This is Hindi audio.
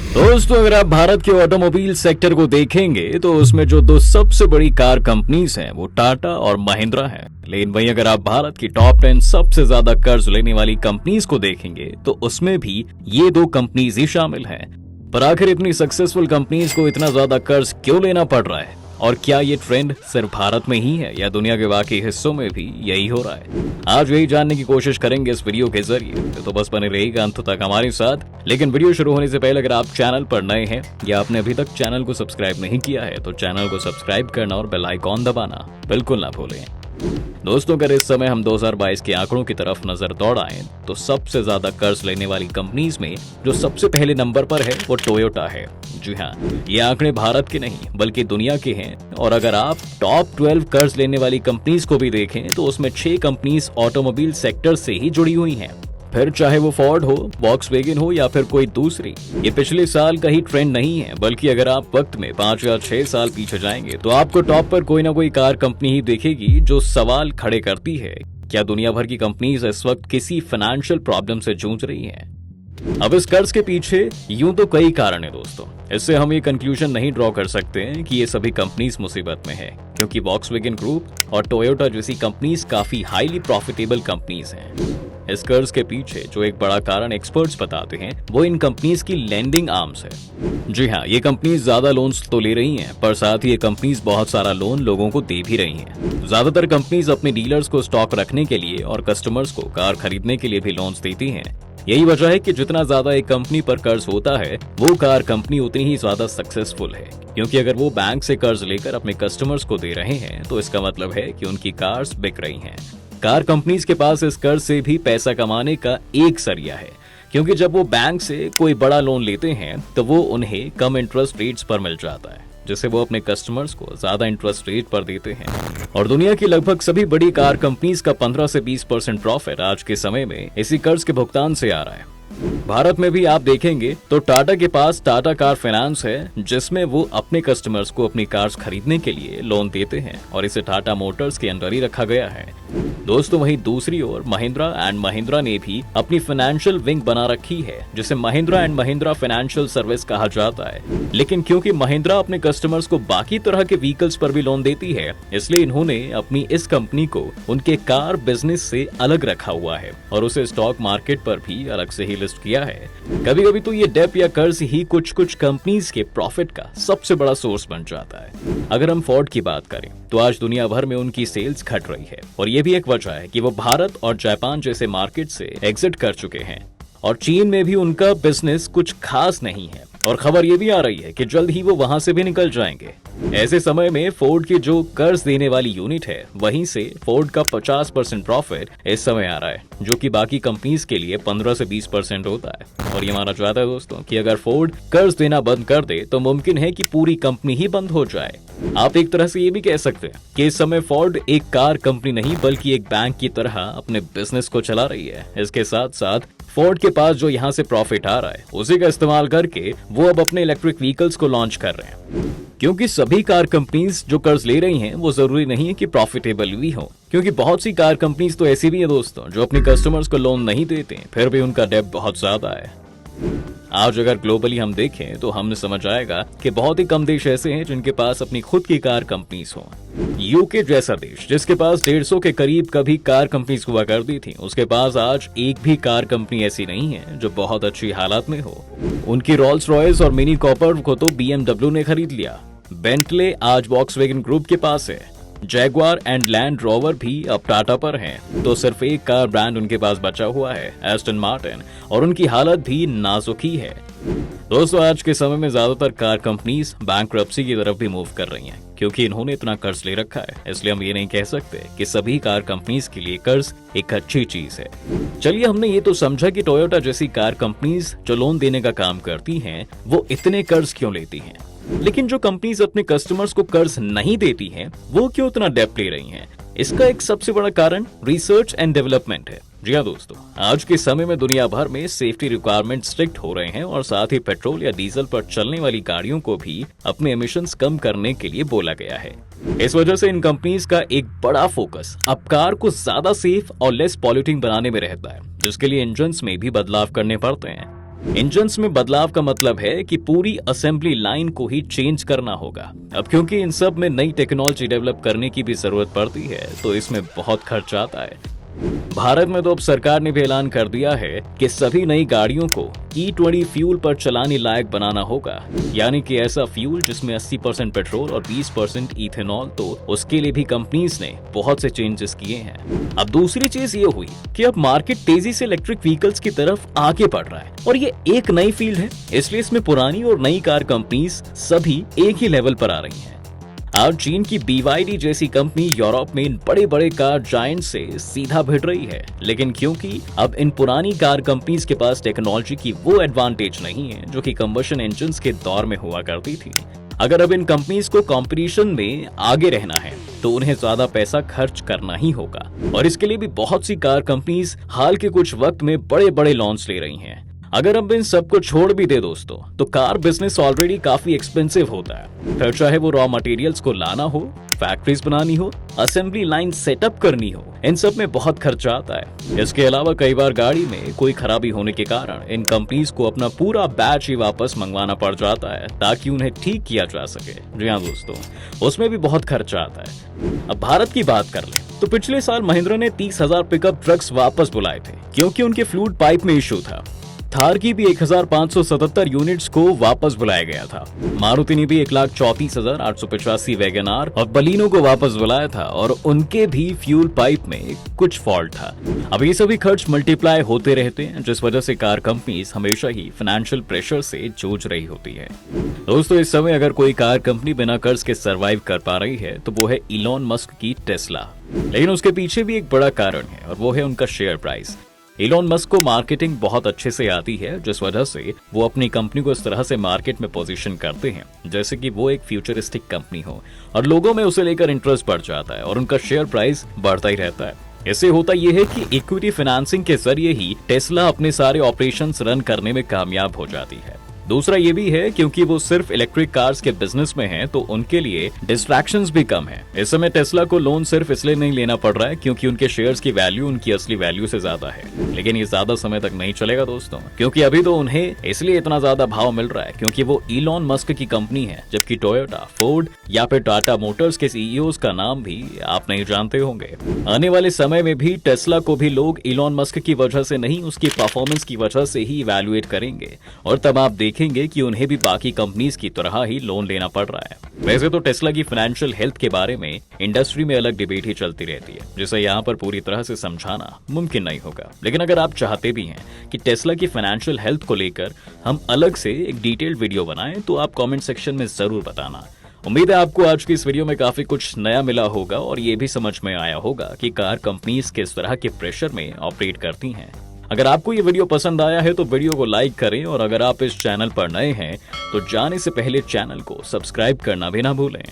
दोस्तों, अगर आप भारत के ऑटोमोबाइल सेक्टर को देखेंगे तो उसमें जो दो सबसे बड़ी कार कंपनीज हैं वो टाटा और महिंद्रा हैं। लेकिन वहीं अगर आप भारत की टॉप 10 सबसे ज्यादा कर्ज लेने वाली कंपनीज को देखेंगे तो उसमें भी ये दो कंपनीज ही शामिल हैं। पर आखिर इतनी सक्सेसफुल कंपनीज को इतना ज्यादा कर्ज क्यों लेना पड़ रहा है, और क्या ये ट्रेंड सिर्फ भारत में ही है या दुनिया के बाकी हिस्सों में भी यही हो रहा है? आज यही जानने की कोशिश करेंगे इस वीडियो के जरिए, तो बस बने रहिएगा अंत तक हमारे साथ। लेकिन वीडियो शुरू होने से पहले अगर आप चैनल पर नए हैं या आपने अभी तक चैनल को सब्सक्राइब नहीं किया है तो चैनल को सब्सक्राइब करना और बेल आइकॉन दबाना बिल्कुल ना भूलें। दोस्तों, अगर इस समय हम 2022 के आंकड़ों की तरफ नजर दौड़ाएं तो सबसे ज्यादा कर्ज लेने वाली कंपनीज में जो सबसे पहले नंबर पर है वो टोयोटा है। जी हाँ, ये आंकड़े भारत के नहीं बल्कि दुनिया के हैं। और अगर आप टॉप 12 कर्ज लेने वाली कंपनीज को भी देखें तो उसमें 6 कंपनीज ऑटोमोबाइल सेक्टर से ही जुड़ी हुई हैं। फिर चाहे वो फोर्ड हो, वॉक्सवैगन हो या फिर कोई दूसरी। ये पिछले साल का ही ट्रेंड नहीं है, बल्कि अगर आप वक्त में 5 या 6 साल पीछे जाएंगे तो आपको टॉप पर कोई ना कोई कार कंपनी ही दिखेगी जो सवाल खड़े करती है, क्या दुनिया भर की कंपनीज इस वक्त किसी फाइनेंशियल प्रॉब्लम से जूझ रही हैं? अब इस कर्ज के पीछे यूं तो कई कारण है दोस्तों। इससे हम ये कंक्लूजन नहीं ड्रॉ कर सकते हैं कि ये सभी कंपनीज मुसीबत में है, क्योंकि वॉक्सवैगन ग्रुप और टोयोटा जैसी कंपनीज काफी हाईली प्रॉफिटेबल कंपनीज हैं। इस कर्ज के पीछे जो एक बड़ा कारण एक्सपर्ट्स बताते हैं वो इन कंपनीज की लेंडिंग आर्म्स है। जी हाँ, ये कंपनीज ज्यादा लोन्स तो ले रही हैं, पर साथ ही ये कंपनीज बहुत सारा लोन लोगों को दे भी रही हैं। ज्यादातर कंपनीज अपने डीलर्स को स्टॉक रखने के लिए और कस्टमर्स को कार खरीदने के लिए भी लोन्स देती हैं। यही वजह है कि जितना ज्यादा एक कंपनी पर कर्ज होता है वो कार कंपनी उतनी ही ज्यादा सक्सेसफुल है, क्योंकि अगर वो बैंक से कर्ज लेकर अपने कस्टमर्स को दे रहे हैं तो इसका मतलब है कि उनकी कार्स बिक रही हैं। कार कंपनीज के पास इस कर्ज से भी पैसा कमाने का एक जरिया है, क्योंकि जब वो बैंक से कोई बड़ा लोन लेते हैं तो वो उन्हें कम इंटरेस्ट रेट्स पर मिल जाता है, जिससे वो अपने कस्टमर्स को ज्यादा इंटरेस्ट रेट पर देते हैं। और दुनिया की लगभग सभी बड़ी कार कंपनीज का 15 से 20% प्रॉफिट आज के समय में इसी कर्ज के भुगतान से आ रहा है। भारत में भी आप देखेंगे तो टाटा के पास टाटा कार फाइनेंस है, जिसमें वो अपने कस्टमर्स को अपनी कार्स खरीदने के लिए लोन देते हैं और इसे टाटा मोटर्स के अंडर ही रखा गया है। दोस्तों, वहीं दूसरी ओर महिंद्रा एंड महिंद्रा ने भी अपनी फाइनेंशियल विंग बना रखी है, जिसे Mahindra and Mahindra financial service कहा जाता है। लेकिन क्योंकि महिंद्रा अपने कस्टमर्स को बाकी तरह के व्हीकल्स पर भी लोन देती है, इसलिए इन्होंने अपनी इस कंपनी को उनके कार बिजनेस से अलग रखा हुआ है और उसे स्टॉक मार्केट पर भी अलग से ही लिस्ट किया है। कभी कभी तो ये डेप या कर्ज ही कुछ कुछ कंपनीज के प्रॉफिट का सबसे बड़ा सोर्स बन जाता है। अगर हम फोर्ड की बात करें तो आज दुनिया भर में उनकी सेल्स घट रही है, और ये भी एक वजह है कि वो भारत और जापान जैसे मार्केट से एग्जिट कर चुके हैं, और चीन में भी उनका बिजनेस कुछ खास नहीं है, और खबर ये भी आ रही है कि जल्द ही वो वहां से भी निकल जाएंगे। ऐसे समय में फोर्ड की जो कर्ज देने वाली यूनिट है वहीं से फोर्ड का 50% प्रॉफिट इस समय आ रहा है, जो कि बाकी कंपनीज के लिए 15 से 20% होता है। और ये माना जाता है दोस्तों कि अगर फोर्ड कर्ज देना बंद कर दे तो मुमकिन है कि पूरी कंपनी ही बंद हो जाए। आप एक तरह से ये भी कह सकते हैं कि इस समय फोर्ड एक कार कंपनी नहीं बल्कि एक बैंक की तरह अपने बिजनेस को चला रही है। इसके साथ साथ फोर्ड के पास जो यहाँ से प्रॉफिट आ रहा है उसी का इस्तेमाल करके वो अब अपने इलेक्ट्रिक व्हीकल्स को लॉन्च कर रहे हैं। क्योंकि सभी कार कंपनीज जो कर्ज ले रही हैं वो जरूरी नहीं है कि प्रॉफिटेबल भी हो, क्योंकि बहुत सी कार कंपनीज तो ऐसी भी है दोस्तों जो अपने कस्टमर्स को लोन नहीं देते, फिर भी उनका डेब्ट बहुत ज्यादा है। आज अगर ग्लोबली हम देखें तो हमने समझ आएगा कि बहुत ही कम देश ऐसे हैं जिनके पास अपनी खुद की कार कंपनीज हो। यूके जैसा देश जिसके पास 150 के करीब कभी कार कंपनीज हुआ करती थी, उसके पास आज एक भी कार कंपनी ऐसी नहीं है जो बहुत अच्छी हालत में हो। उनकी रोल्स रॉयस और मिनी कॉपर को तो BMW ने खरीद लिया। बेंटले आज वॉक्सवैगन ग्रुप के पास है। जैगवार एंड लैंड रोवर भी अब टाटा पर हैं, तो सिर्फ एक कार ब्रांड उनके पास बचा हुआ है, एस्टन मार्टिन, और उनकी हालत भी नाजुक ही है। दोस्तों, आज के समय में ज्यादातर कार कंपनीज बैंक्रप्सी की तरफ भी मूव कर रही हैं, क्योंकि इन्होंने इतना कर्ज ले रखा है। इसलिए हम ये नहीं कह सकते कि सभी कार कंपनीज के लिए कर्ज एक अच्छी चीज है। चलिए, हमने ये तो समझा कि टोयोटा जैसी कार कंपनीज जो लोन देने का काम करती हैं वो इतने कर्ज क्यों लेती हैं, लेकिन जो कंपनीज अपने कस्टमर्स को कर्ज नहीं देती हैं वो क्यों इतना डेब्ट ले रही हैं? इसका एक सबसे बड़ा कारण रिसर्च एंड डेवलपमेंट है। जी हाँ दोस्तों, आज के समय में दुनिया भर में सेफ्टी रिक्वायरमेंट स्ट्रिक्ट हो रहे हैं, और साथ ही पेट्रोल या डीजल पर चलने वाली गाड़ियों को भी अपने एमिशंस कम करने के लिए बोला गया है। इस वजह से इन कंपनीज का एक बड़ा फोकस अब कार को ज्यादा सेफ और लेस पॉल्यूटिंग बनाने में रहता है, जिसके लिए इंजन्स में भी बदलाव करने पड़ते हैं। इंजन्स में बदलाव का मतलब है कि पूरी असेंबली लाइन को ही चेंज करना होगा। अब क्योंकि इन सब में नई टेक्नोलॉजी डेवलप करने की भी जरूरत पड़ती है, तो इसमें बहुत खर्च आता है। भारत में तो अब सरकार ने भी ऐलान कर दिया है कि सभी नई गाड़ियों को E20 फ्यूल पर चलाने लायक बनाना होगा, यानी कि ऐसा फ्यूल जिसमें 80% पेट्रोल और 20% इथेनॉल। तो उसके लिए भी कंपनीज ने बहुत से चेंजेस किए हैं। अब दूसरी चीज ये हुई कि अब मार्केट तेजी से इलेक्ट्रिक व्हीकल्स की तरफ आगे बढ़ रहा है और ये एक नई फील्ड है, इसलिए इसमें पुरानी और नई कार कंपनीज सभी एक ही लेवल पर आ रही हैं। आज चीन की BYD जैसी कंपनी यूरोप में इन बड़े बड़े कार जायंट से सीधा भिड़ रही है, लेकिन क्योंकि अब इन पुरानी कार कंपनीज के पास टेक्नोलॉजी की वो एडवांटेज नहीं है जो कि कंबशन इंजन्स के दौर में हुआ करती थी। अगर अब इन कंपनीज को कंपटीशन में आगे रहना है तो उन्हें ज्यादा पैसा खर्च करना ही होगा, और इसके लिए भी बहुत सी कार कंपनीज हाल के कुछ वक्त में बड़े बड़े लॉन्च ले रही हैं। अगर हम इन सबको छोड़ भी दे दोस्तों, तो कार बिजनेस ऑलरेडी काफी एक्सपेंसिव होता है। फिर चाहे वो रॉ मटेरियल्स को लाना हो, फैक्ट्रीज बनानी हो, असेंबली लाइन सेटअप करनी हो, इन सब में बहुत खर्चा आता है। इसके अलावा कई बार गाड़ी में कोई खराबी होने के कारण इन कंपनीज को अपना पूरा बैच ही वापस मंगवाना पड़ जाता है ताकि उन्हें ठीक किया जा सके। जी हाँ दोस्तों, उसमें भी बहुत खर्चा आता है। अब भारत की बात कर ले तो पिछले साल महिंद्रा ने 30,000 पिकअप ट्रक्स वापस बुलाए थे क्योंकि उनके फ्लूइड पाइप में इशू था। थार की भी 1577 यूनिट्स को वापस बुलाया गया था। मारुति ने भी 1,34,885 वैगनआर और बलिनो को वापस बुलाया था और उनके भी फ्यूल पाइप में कुछ फॉल्ट था। अब ये सभी खर्च मल्टीप्लाई होते रहते हैं, जिस वजह से कार कंपनीज हमेशा ही फाइनेंशियल प्रेशर से जूझ रही होती है। दोस्तों, इस समय अगर कोई कार कंपनी बिना कर्ज के सर्वाइव कर पा रही है तो वो है इलॉन मस्क की टेस्ला। लेकिन उसके पीछे भी एक बड़ा कारण है और वो है उनका शेयर प्राइस। इलॉन मस्क को मार्केटिंग बहुत अच्छे से आती है, जिस वजह से वो अपनी कंपनी को इस तरह से मार्केट में पोजीशन करते हैं जैसे कि वो एक फ्यूचरिस्टिक कंपनी हो, और लोगों में उसे लेकर इंटरेस्ट बढ़ जाता है और उनका शेयर प्राइस बढ़ता ही रहता है। इससे होता यह है कि इक्विटी फाइनेंसिंग के जरिए ही टेस्ला अपने सारे ऑपरेशंस रन करने में कामयाब हो जाती है। दूसरा ये भी है क्योंकि वो सिर्फ इलेक्ट्रिक कार्स के बिजनेस में हैं, तो उनके लिए डिस्ट्रैक्शंस भी कम है। इस समय टेस्ला को लोन सिर्फ इसलिए नहीं लेना पड़ रहा है क्योंकि उनके शेयर्स की वैल्यू उनकी असली वैल्यू से ज्यादा है। लेकिन ये ज्यादा समय तक नहीं चलेगा दोस्तों, क्योंकि अभी तो उन्हें इसलिए इतना ज्यादा भाव मिल रहा है क्योंकि वो इलॉन मस्क की कंपनी है, जबकि टोयोटा, फोर्ड या फिर टाटा मोटर्स के सीईओज का नाम भी आप नहीं जानते होंगे। आने वाले समय में भी टेस्ला को भी लोग इलॉन मस्क की वजह से नहीं, उसकी परफॉर्मेंस की वजह से ही इवैल्यूएट करेंगे, और तब आप देखेंगे कि उन्हें भी बाकी कंपनीज की तरह ही लोन लेना पड़ रहा है। वैसे तो टेस्ला की फाइनेंशियल हेल्थ के बारे में इंडस्ट्री में अलग डिबेट ही चलती रहती है, जिसे यहाँ पर पूरी तरह से समझाना मुमकिन नहीं होगा। लेकिन अगर आप चाहते भी हैं कि टेस्ला की फाइनेंशियल हेल्थ को लेकर हम अलग से एक डिटेल्ड वीडियो बनाएं, तो आप कमेंट सेक्शन में जरूर बताना। उम्मीद है आपको आज की इस वीडियो में काफी कुछ नया मिला होगा और ये भी समझ में आया होगा कि कार कंपनीज किस तरह के प्रेशर में ऑपरेट करती हैं। अगर आपको ये वीडियो पसंद आया है तो वीडियो को लाइक करें, और अगर आप इस चैनल पर नए हैं तो जाने से पहले चैनल को सब्सक्राइब करना भी ना भूलें।